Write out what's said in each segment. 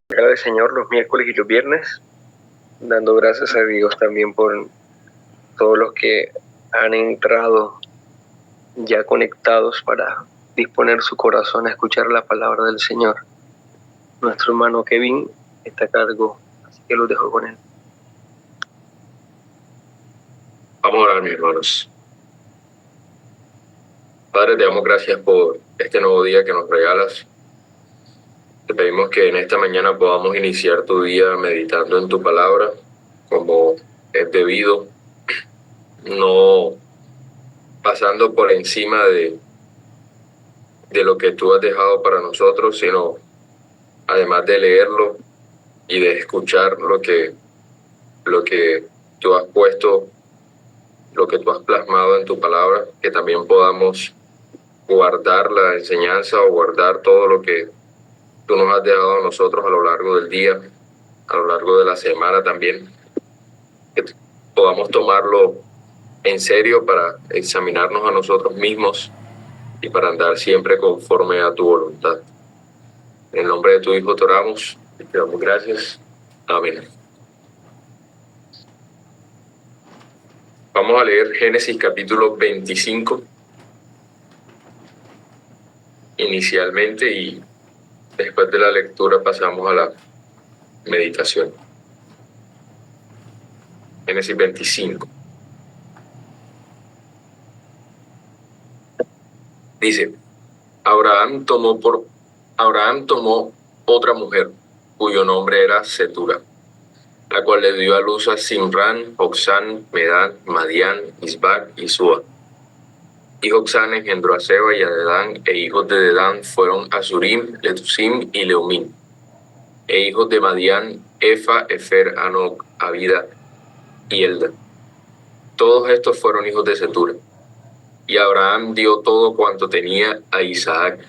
Cara del Señor los miércoles y los viernes, dando gracias a Dios también por todos los que han entrado ya conectados para disponer su corazón a escuchar la palabra del Señor. Nuestro hermano Kevin está a cargo, así que los dejo con él. Vamos a orar, mis hermanos. Padre, te damos gracias por este nuevo día que nos regalas. Te pedimos que en esta mañana podamos iniciar tu día meditando en tu palabra, como es debido, no pasando por encima de lo que tú has dejado para nosotros, sino además de leerlo y de escuchar lo que tú has puesto, lo que tú has plasmado en tu palabra, que también podamos guardar la enseñanza o guardar todo lo que tú nos has dejado a nosotros a lo largo del día, a lo largo de la semana también, que podamos tomarlo en serio para examinarnos a nosotros mismos y para andar siempre conforme a tu voluntad. En el nombre de tu Hijo te oramos y te damos gracias. Amén. Vamos a leer Génesis capítulo 25 inicialmente y después de la lectura pasamos a la meditación. Génesis 25. Dice, Abraham tomó otra mujer, cuyo nombre era Setura, la cual le dio a luz a Simrán, Joksán, Medán, Madián, Isbac y Sua. Y Joksán engendró a Seba y a Dedán, e hijos de Dedán fueron Azurim, Letusim y Leumim. E hijos de Madián, Efa, Efer, Anoc, Abida y Elda. Todos estos fueron hijos de Setura. Y Abraham dio todo cuanto tenía a Isaac,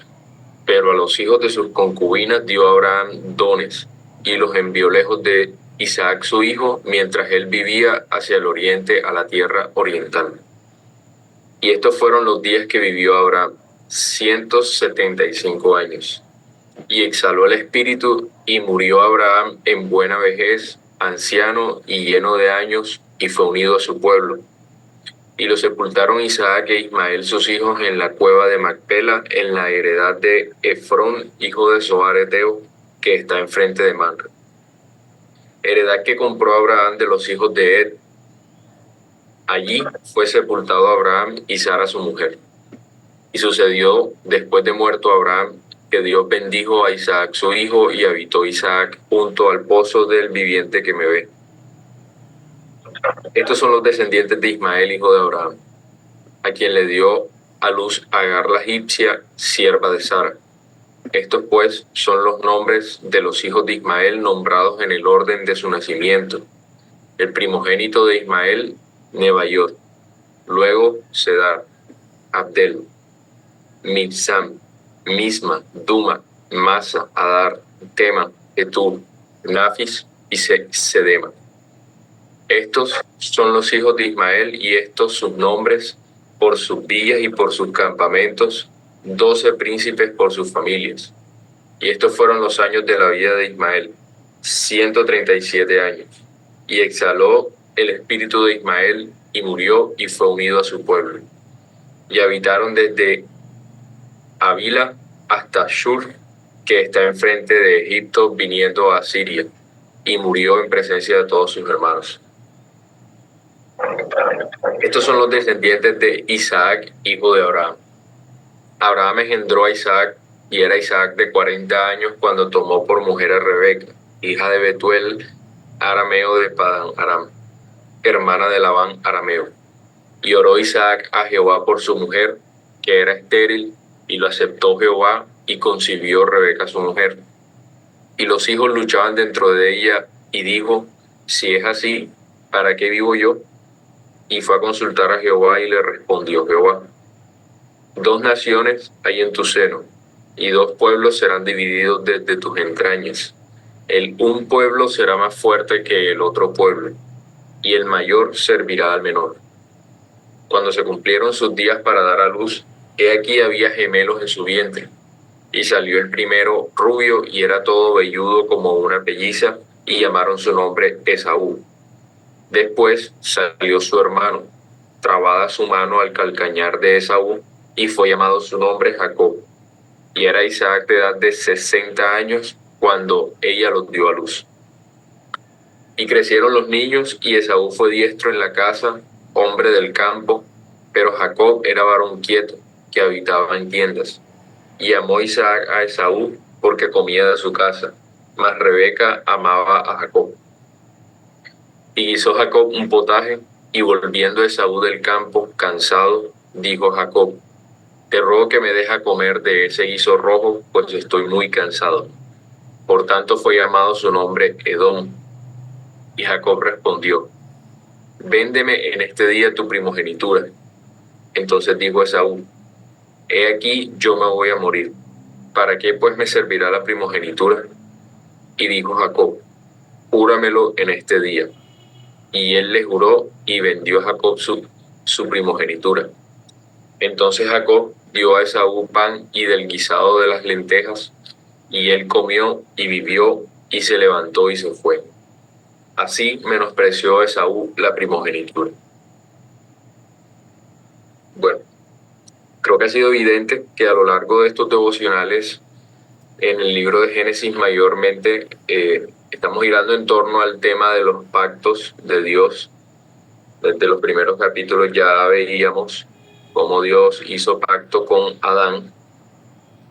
pero a los hijos de sus concubinas dio Abraham dones, y los envió lejos de Isaac su hijo, mientras él vivía hacia el oriente, a la tierra oriental. Y estos fueron los días que vivió Abraham, 175 años. Y exhaló el espíritu, y murió Abraham en buena vejez, anciano y lleno de años, y fue unido a su pueblo. Y lo sepultaron Isaac e Ismael sus hijos en la cueva de Macpela, en la heredad de Efrón, hijo de Zoar Eteo, que está enfrente de Manre. Heredad que compró Abraham de los hijos de Ed. Allí fue sepultado Abraham y Sara su mujer. Y sucedió, después de muerto Abraham, que Dios bendijo a Isaac su hijo, y habitó Isaac junto al pozo del viviente que me ve. Estos son los descendientes de Ismael, hijo de Abraham, a quien le dio a luz Agar la egipcia, sierva de Sara. Estos pues son los nombres de los hijos de Ismael, nombrados en el orden de su nacimiento. El primogénito de Ismael, Nebaiot, luego Sedar, Abdel, Mibsam, Misma, Duma, Masa, Adar, Tema, Etur, Nafis y Sedema. Estos son los hijos de Ismael, y estos sus nombres por sus villas y por sus campamentos, 12 príncipes por sus familias. Y estos fueron los años de la vida de Ismael, 137 años. Y exhaló el espíritu de Ismael, y murió, y fue unido a su pueblo. Y habitaron desde Avila hasta Shur, que está enfrente de Egipto, viniendo a Siria, y murió en presencia de todos sus hermanos. Estos son los descendientes de Isaac, hijo de Abraham. Abraham engendró a Isaac, y era Isaac de 40 años cuando tomó por mujer a Rebeca, hija de Betuel, arameo de Padán Aram, hermana de Labán arameo. Y oró Isaac a Jehová por su mujer, que era estéril, y lo aceptó Jehová, y concibió Rebeca su mujer. Y los hijos luchaban dentro de ella, y dijo, si es así, ¿para qué vivo yo? Y fue a consultar a Jehová, y le respondió Jehová, 2 naciones hay en tu seno, y 2 pueblos serán divididos desde tus entrañas. Un pueblo será más fuerte que el otro pueblo, y el mayor servirá al menor. Cuando se cumplieron sus días para dar a luz, he aquí había gemelos en su vientre. Y salió el primero rubio y era todo velludo como una pelliza, y llamaron su nombre Esaú. Después salió su hermano, trabada su mano al calcañar de Esaú, y fue llamado su nombre Jacob. Y era Isaac de edad de 60 años cuando ella los dio a luz. Y crecieron los niños, y Esaú fue diestro en la casa, hombre del campo, pero Jacob era varón quieto, que habitaba en tiendas. Y amó Isaac a Esaú porque comía de su casa, mas Rebeca amaba a Jacob. Y hizo Jacob un potaje, y volviendo Esaú del campo, cansado, dijo Jacob: te ruego que me deje comer de ese guiso rojo, pues estoy muy cansado. Por tanto fue llamado su nombre Edom. Y Jacob respondió: véndeme en este día tu primogenitura. Entonces dijo Esaú: he aquí yo me voy a morir. ¿Para qué pues me servirá la primogenitura? Y dijo Jacob: júramelo en este día. Y él le juró, y vendió a Jacob su primogenitura. Entonces Jacob dio a Esaú pan y del guisado de las lentejas, y él comió y vivió, y se levantó y se fue. Así menospreció Esaú la primogenitura. Bueno, creo que ha sido evidente que a lo largo de estos devocionales en el libro de Génesis mayormente estamos girando en torno al tema de los pactos de Dios. Desde los primeros capítulos ya veíamos cómo Dios hizo pacto con Adán,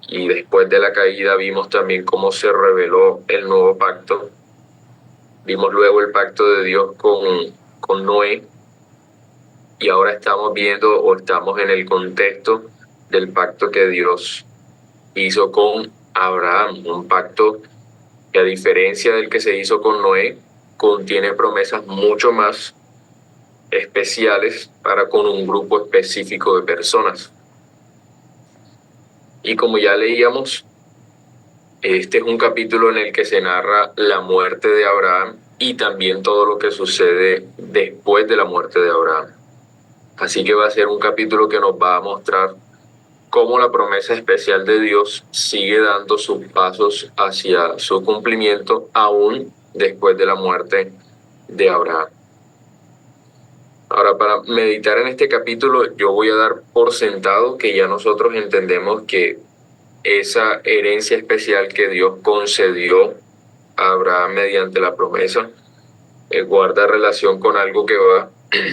y después de la caída vimos también cómo se reveló el nuevo pacto. Vimos luego el pacto de Dios con Noé, y ahora estamos viendo o estamos en el contexto del pacto que Dios hizo con Abraham, un pacto que, a diferencia del que se hizo con Noé, contiene promesas mucho más especiales para con un grupo específico de personas. Y como ya leíamos, este es un capítulo en el que se narra la muerte de Abraham y también todo lo que sucede después de la muerte de Abraham. Así que va a ser un capítulo que nos va a mostrar cómo la promesa especial de Dios sigue dando sus pasos hacia su cumplimiento aún después de la muerte de Abraham. Ahora, para meditar en este capítulo, yo voy a dar por sentado que ya nosotros entendemos que esa herencia especial que Dios concedió a Abraham mediante la promesa guarda relación con algo que va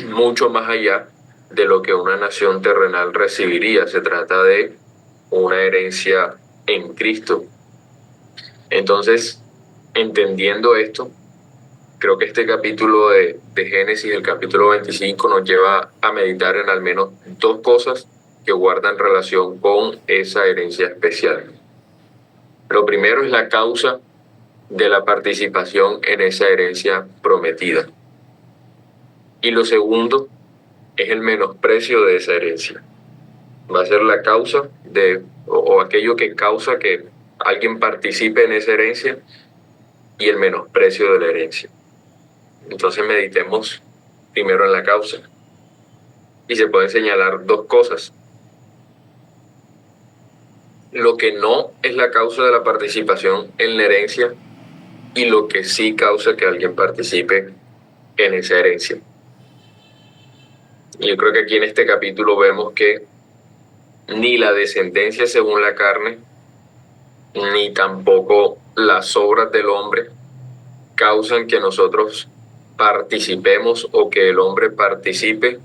mucho más allá de lo que una nación terrenal recibiría. Se trata de una herencia en Cristo. Entonces, entendiendo esto, creo que este capítulo de Génesis, el capítulo 25, nos lleva a meditar en al menos dos cosas que guardan relación con esa herencia especial. Lo primero es la causa de la participación en esa herencia prometida. Y lo segundo es el menosprecio de esa herencia. Va a ser la causa o aquello que causa que alguien participe en esa herencia, y el menosprecio de la herencia. Entonces meditemos primero en la causa. Y se pueden señalar dos cosas. Lo que no es la causa de la participación en la herencia, y lo que sí causa que alguien participe en esa herencia. Y yo creo que aquí en este capítulo vemos que ni la descendencia según la carne, ni tampoco las obras del hombre causan que nosotros participemos o que el hombre participe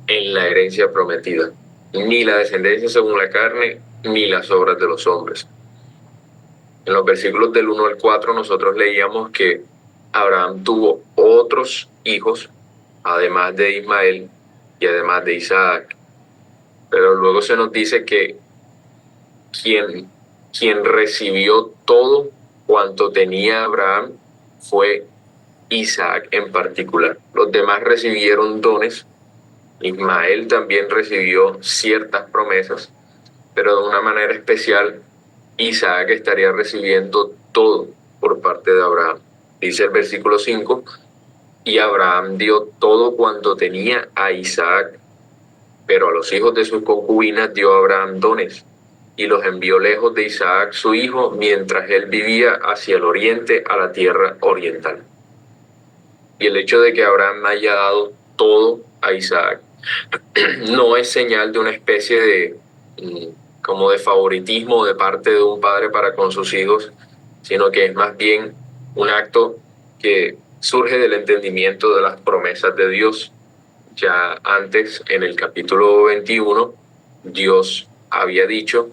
en la herencia prometida. Ni la descendencia según la carne, ni las obras de los hombres. En los versículos del 1 al 4 nosotros leíamos que Abraham tuvo otros hijos, además de Ismael y además de Isaac. Pero luego se nos dice que quien recibió todo cuanto tenía Abraham fue Isaac en particular. Los demás recibieron dones. Ismael también recibió ciertas promesas, pero de una manera especial Isaac estaría recibiendo todo por parte de Abraham. Dice el versículo 5, y Abraham dio todo cuanto tenía a Isaac, pero a los hijos de sus concubinas dio Abraham dones. y los envió lejos de Isaac su hijo, mientras él vivía hacia el oriente, a la tierra oriental. Y el hecho de que Abraham haya dado todo a Isaac no es señal de una especie de como de favoritismo de parte de un padre para con sus hijos, sino que es más bien un acto que surge del entendimiento de las promesas de Dios. Ya antes, en el capítulo 21, Dios había dicho: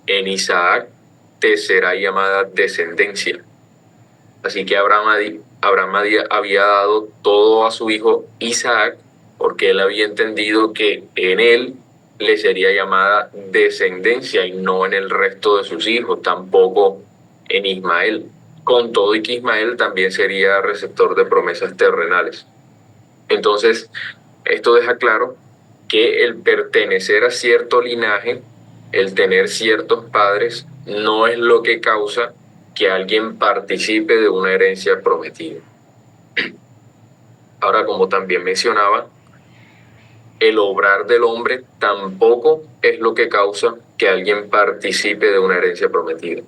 en Isaac te será llamada descendencia. Así que Abraham había dado todo a su hijo Isaac, porque él había entendido que en él le sería llamada descendencia y no en el resto de sus hijos, tampoco en Ismael. Con todo y que Ismael también sería receptor de promesas terrenales. Entonces, esto deja claro que el pertenecer a cierto linaje, el tener ciertos padres, no es lo que causa que alguien participe de una herencia prometida. Ahora, como también mencionaba, el obrar del hombre tampoco es lo que causa que alguien participe de una herencia prometida.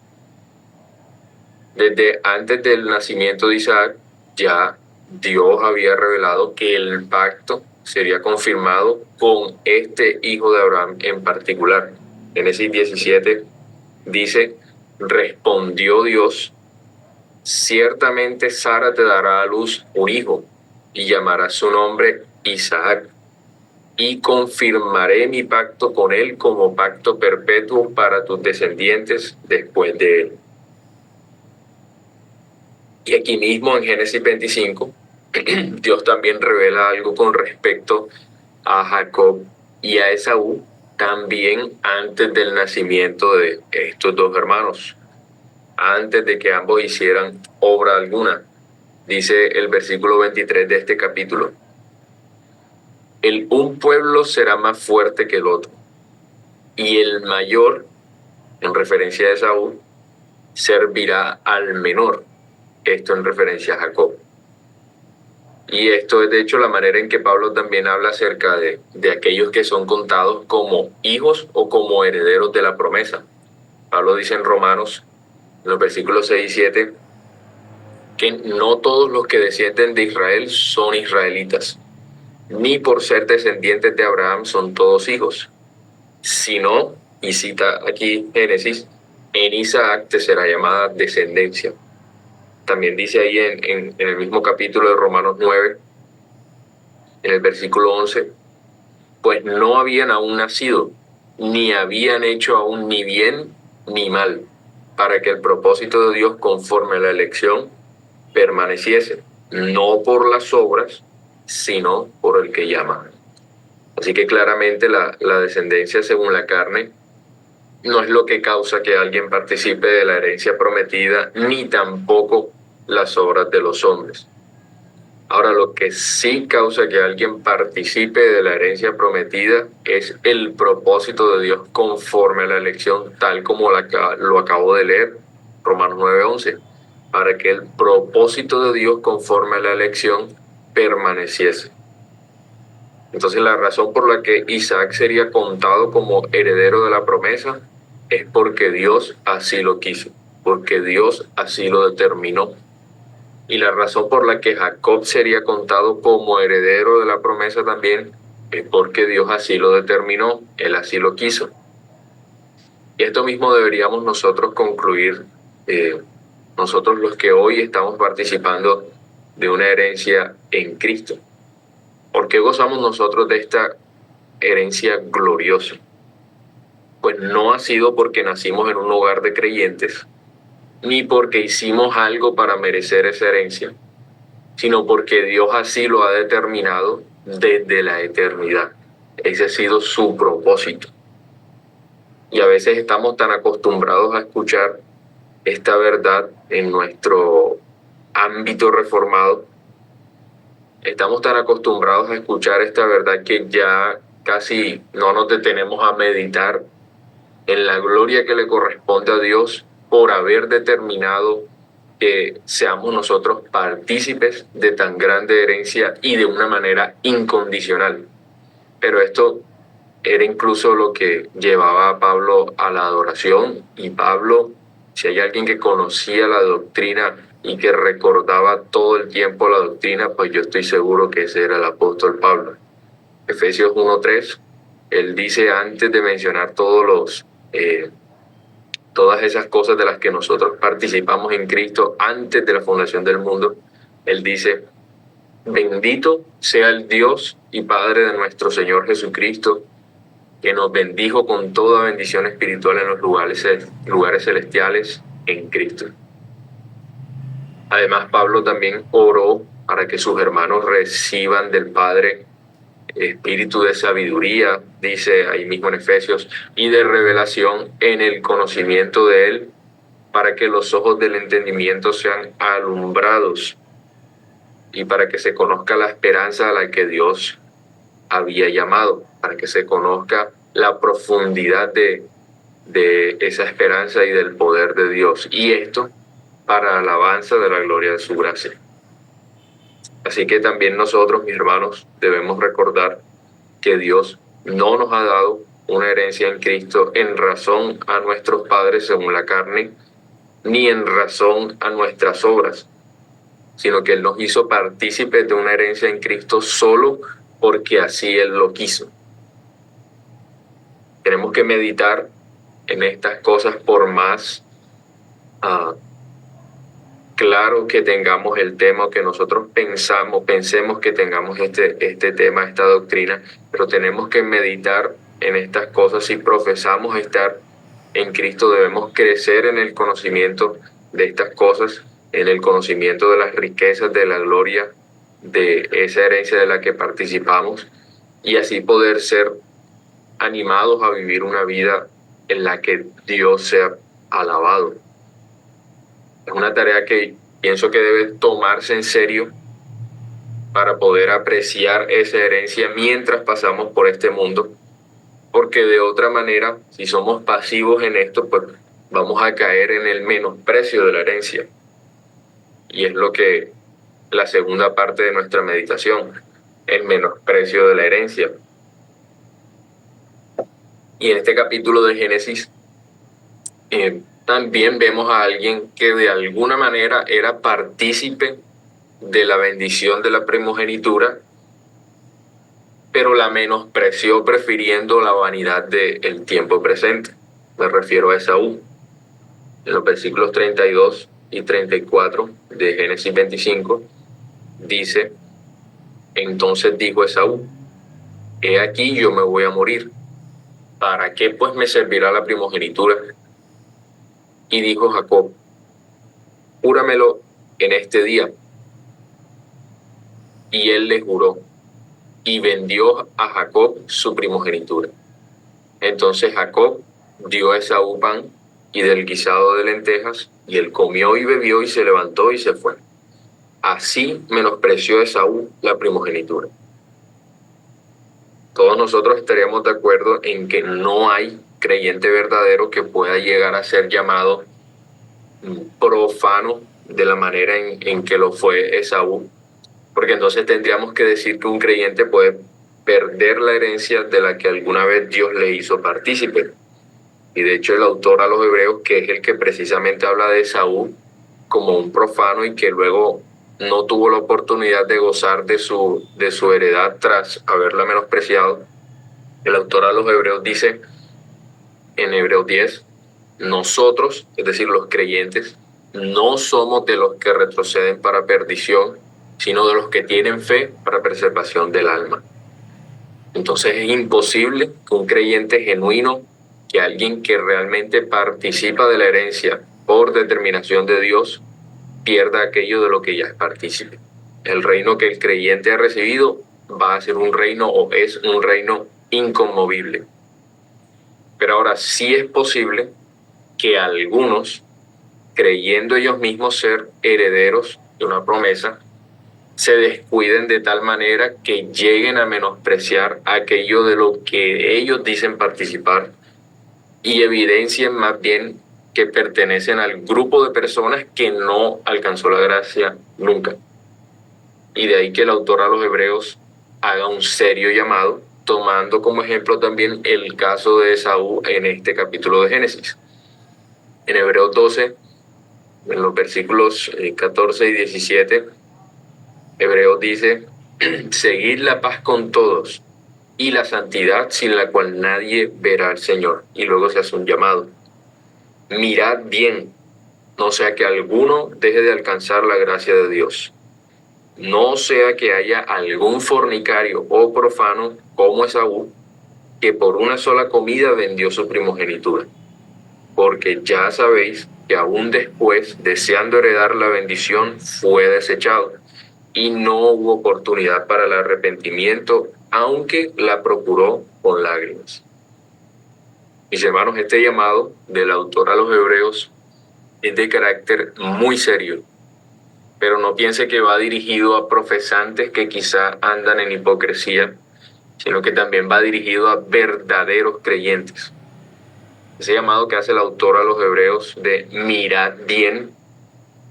Desde antes del nacimiento de Isaac, ya Dios había revelado que el pacto sería confirmado con este hijo de Abraham en particular. Génesis 17 dice: respondió Dios: ciertamente Sara te dará a luz un hijo y llamará su nombre Isaac, y confirmaré mi pacto con él como pacto perpetuo para tus descendientes después de él. Y aquí mismo en Génesis 25, Dios también revela algo con respecto a Jacob y a Esaú, también antes del nacimiento de estos dos hermanos, antes de que ambos hicieran obra alguna. Dice el versículo 23 de este capítulo: un pueblo será más fuerte que el otro, y el mayor, en referencia a Esaú, servirá al menor. Esto en referencia a Jacob. Y esto es de hecho la manera en que Pablo también habla acerca de aquellos que son contados como hijos o como herederos de la promesa. Pablo dice en Romanos, en los versículos 6 y 7, que no todos los que descienden de Israel son israelitas, ni por ser descendientes de Abraham son todos hijos, sino, y cita aquí Génesis, en Isaac te será llamada descendencia. También dice ahí en el mismo capítulo de Romanos 9, en el versículo 11, pues no habían aún nacido, ni habían hecho aún ni bien ni mal, para que el propósito de Dios conforme a la elección permaneciese, no por las obras, sino por el que llama. Así que claramente la descendencia según la carne no es lo que causa que alguien participe de la herencia prometida, ni tampoco las obras de los hombres. Ahora, lo que sí causa que alguien participe de la herencia prometida es el propósito de Dios conforme a la elección, tal como lo acabo de leer, Romanos 9:11, para que el propósito de Dios conforme a la elección permaneciese. Entonces, la razón por la que Isaac sería contado como heredero de la promesa es porque Dios así lo quiso, porque Dios así lo determinó. Y la razón por la que Jacob sería contado como heredero de la promesa también es porque Dios así lo determinó, Él así lo quiso. Y esto mismo deberíamos nosotros concluir, nosotros los que hoy estamos participando de una herencia en Cristo. ¿Por qué gozamos nosotros de esta herencia gloriosa? Pues no ha sido porque nacimos en un hogar de creyentes, ni porque hicimos algo para merecer esa herencia, sino porque Dios así lo ha determinado desde la eternidad. Ese ha sido su propósito. Y a veces estamos tan acostumbrados a escuchar esta verdad en nuestro ámbito reformado. Estamos tan acostumbrados a escuchar esta verdad que ya casi no nos detenemos a meditar en la gloria que le corresponde a Dios por haber determinado que seamos nosotros partícipes de tan grande herencia y de una manera incondicional. Pero esto era incluso lo que llevaba a Pablo a la adoración. Y Pablo, si hay alguien que conocía la doctrina y que recordaba todo el tiempo la doctrina, pues yo estoy seguro que ese era el apóstol Pablo. Efesios 1:3, él dice, antes de mencionar todas esas cosas de las que nosotros participamos en Cristo antes de la fundación del mundo, él dice, bendito sea el Dios y Padre de nuestro Señor Jesucristo, que nos bendijo con toda bendición espiritual en los lugares celestiales en Cristo. Además, Pablo también oró para que sus hermanos reciban del Padre espíritu de sabiduría, dice ahí mismo en Efesios, y de revelación en el conocimiento de Él, para que los ojos del entendimiento sean alumbrados y para que se conozca la esperanza a la que Dios había llamado, para que se conozca la profundidad de esa esperanza y del poder de Dios. Y esto para alabanza de la gloria de su gracia. Así que también nosotros, mis hermanos, debemos recordar que Dios no nos ha dado una herencia en Cristo en razón a nuestros padres según la carne, ni en razón a nuestras obras, sino que Él nos hizo partícipes de una herencia en Cristo solo porque así Él lo quiso. Tenemos que meditar en estas cosas por más claro que tengamos el tema o que nosotros pensemos que tengamos este tema, esta doctrina, pero tenemos que meditar en estas cosas. Si profesamos estar en Cristo, debemos crecer en el conocimiento de estas cosas, en el conocimiento de las riquezas, de la gloria, de esa herencia de la que participamos, y así poder ser animados a vivir una vida en la que Dios sea alabado. Es una tarea que pienso que debe tomarse en serio para poder apreciar esa herencia mientras pasamos por este mundo, porque de otra manera, si somos pasivos en esto, pues vamos a caer en el menosprecio de la herencia. Y es lo que la segunda parte de nuestra meditación, el menosprecio de la herencia. Y en este capítulo de Génesis, también vemos a alguien que de alguna manera era partícipe de la bendición de la primogenitura, pero la menospreció prefiriendo la vanidad del tiempo presente. Me refiero a Esaú. En los versículos 32 y 34 de Génesis 25 dice, entonces dijo Esaú, he aquí yo me voy a morir, ¿para qué pues me servirá la primogenitura? Y dijo Jacob, júramelo en este día. Y él le juró, y vendió a Jacob su primogenitura. Entonces Jacob dio a Esaú pan y del guisado de lentejas, y él comió y bebió y se levantó y se fue. Así menospreció Esaú la primogenitura. Todos nosotros estaríamos de acuerdo en que no hay creyente verdadero que pueda llegar a ser llamado profano de la manera en que lo fue Esaú, porque entonces tendríamos que decir que un creyente puede perder la herencia de la que alguna vez Dios le hizo partícipe. Y de hecho el autor a los Hebreos, que es el que precisamente habla de Esaú como un profano y que luego no tuvo la oportunidad de gozar de su heredad tras haberla menospreciado, el autor a los Hebreos dice en Hebreos 10, nosotros, es decir, los creyentes, no somos de los que retroceden para perdición, sino de los que tienen fe para preservación del alma. Entonces es imposible que un creyente genuino, que alguien que realmente participa de la herencia por determinación de Dios, pierda aquello de lo que ya es partícipe. El reino que el creyente ha recibido va a ser un reino o es un reino inconmovible. Pero ahora sí es posible que algunos, creyendo ellos mismos ser herederos de una promesa, se descuiden de tal manera que lleguen a menospreciar aquello de lo que ellos dicen participar y evidencien más bien que pertenecen al grupo de personas que no alcanzó la gracia nunca. Y de ahí que el autor a los Hebreos haga un serio llamado tomando como ejemplo también el caso de Esaú en este capítulo de Génesis. En Hebreos 12, en los versículos 14 y 17, Hebreos dice: seguid la paz con todos y la santidad, sin la cual nadie verá al Señor. Y luego se hace un llamado: mirad bien, no sea que alguno deje de alcanzar la gracia de Dios. No sea que haya algún fornicario o profano como Esaú, que por una sola comida vendió su primogenitura. Porque ya sabéis que aún después, deseando heredar la bendición, fue desechado, y no hubo oportunidad para el arrepentimiento, aunque la procuró con lágrimas. Mis hermanos, este llamado del autor a los Hebreos es de carácter muy serio, pero no piense que va dirigido a profesantes que quizá andan en hipocresía, sino que también va dirigido a verdaderos creyentes. Ese llamado que hace el autor a los Hebreos de mirad bien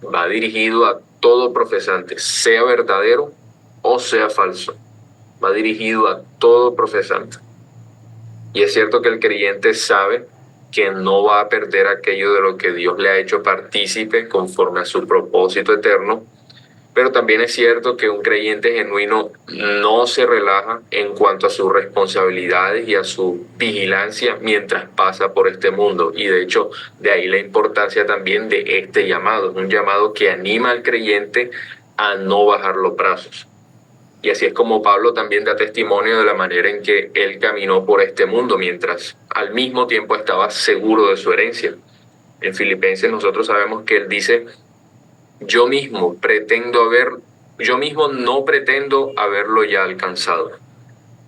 va dirigido a todo profesante, sea verdadero o sea falso. Va dirigido a todo profesante. Y es cierto que el creyente sabe que no va a perder aquello de lo que Dios le ha hecho partícipe conforme a su propósito eterno, pero también es cierto que un creyente genuino no se relaja en cuanto a sus responsabilidades y a su vigilancia mientras pasa por este mundo. Y de hecho, de ahí la importancia también de este llamado. Es un llamado que anima al creyente a no bajar los brazos. Y así es como Pablo también da testimonio de la manera en que él caminó por este mundo, mientras al mismo tiempo estaba seguro de su herencia. En Filipenses nosotros sabemos que él dice: yo mismo no pretendo haberlo ya alcanzado,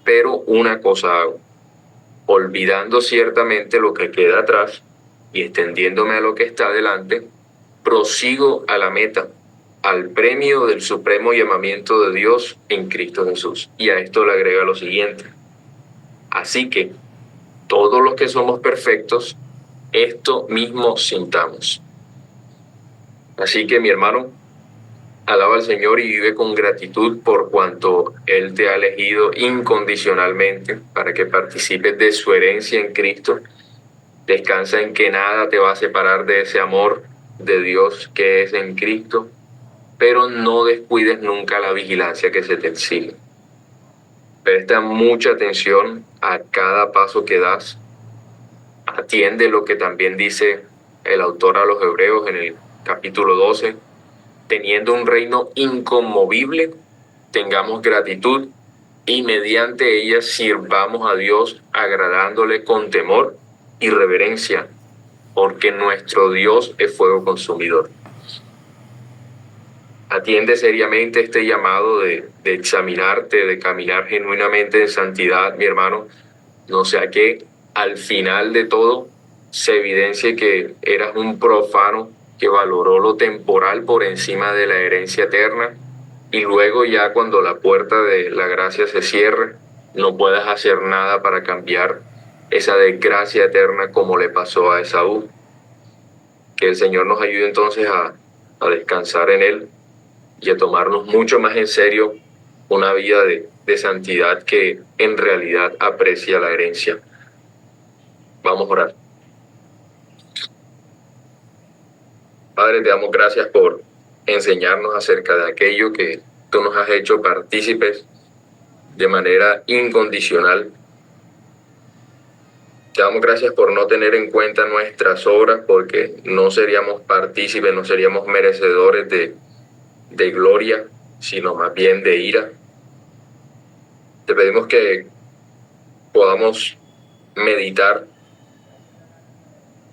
pero una cosa hago, olvidando ciertamente lo que queda atrás y extendiéndome a lo que está delante, prosigo a la meta, al premio del supremo llamamiento de Dios en Cristo Jesús. Y a esto le agrega lo siguiente: así que todos los que somos perfectos, esto mismo sintamos. Así que, mi hermano, alaba al Señor y vive con gratitud por cuanto Él te ha elegido incondicionalmente para que participes de su herencia en Cristo. Descansa en que nada te va a separar de ese amor de Dios que es en Cristo, pero no descuides nunca la vigilancia que se te exige. Presta mucha atención a cada paso que das. Atiende lo que también dice el autor a los Hebreos en el capítulo 12. Teniendo un reino inconmovible, tengamos gratitud y mediante ella sirvamos a Dios agradándole con temor y reverencia, porque nuestro Dios es fuego consumidor. Atiende seriamente este llamado de examinarte, de caminar genuinamente en santidad, mi hermano, no sea que al final de todo se evidencie que eras un profano que valoró lo temporal por encima de la herencia eterna, y luego ya cuando la puerta de la gracia se cierre, no puedas hacer nada para cambiar esa desgracia eterna como le pasó a Esaú. Que el Señor nos ayude entonces a descansar en Él y a tomarnos mucho más en serio una vida de santidad que en realidad aprecia la herencia. Vamos a orar. Padre, te damos gracias por enseñarnos acerca de aquello que tú nos has hecho partícipes de manera incondicional. Te damos gracias por no tener en cuenta nuestras obras, porque no seríamos partícipes, no seríamos merecedores de gloria, sino más bien de ira. Te pedimos que podamos meditar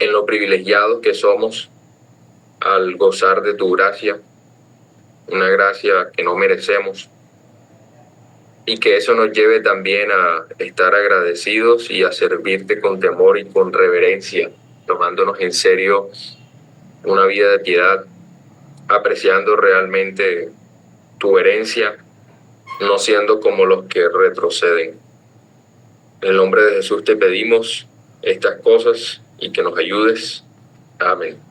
en lo privilegiados que somos al gozar de tu gracia, una gracia que no merecemos, y que eso nos lleve también a estar agradecidos y a servirte con temor y con reverencia, tomándonos en serio una vida de piedad, apreciando realmente tu herencia, no siendo como los que retroceden. En el nombre de Jesús te pedimos estas cosas y que nos ayudes. Amén.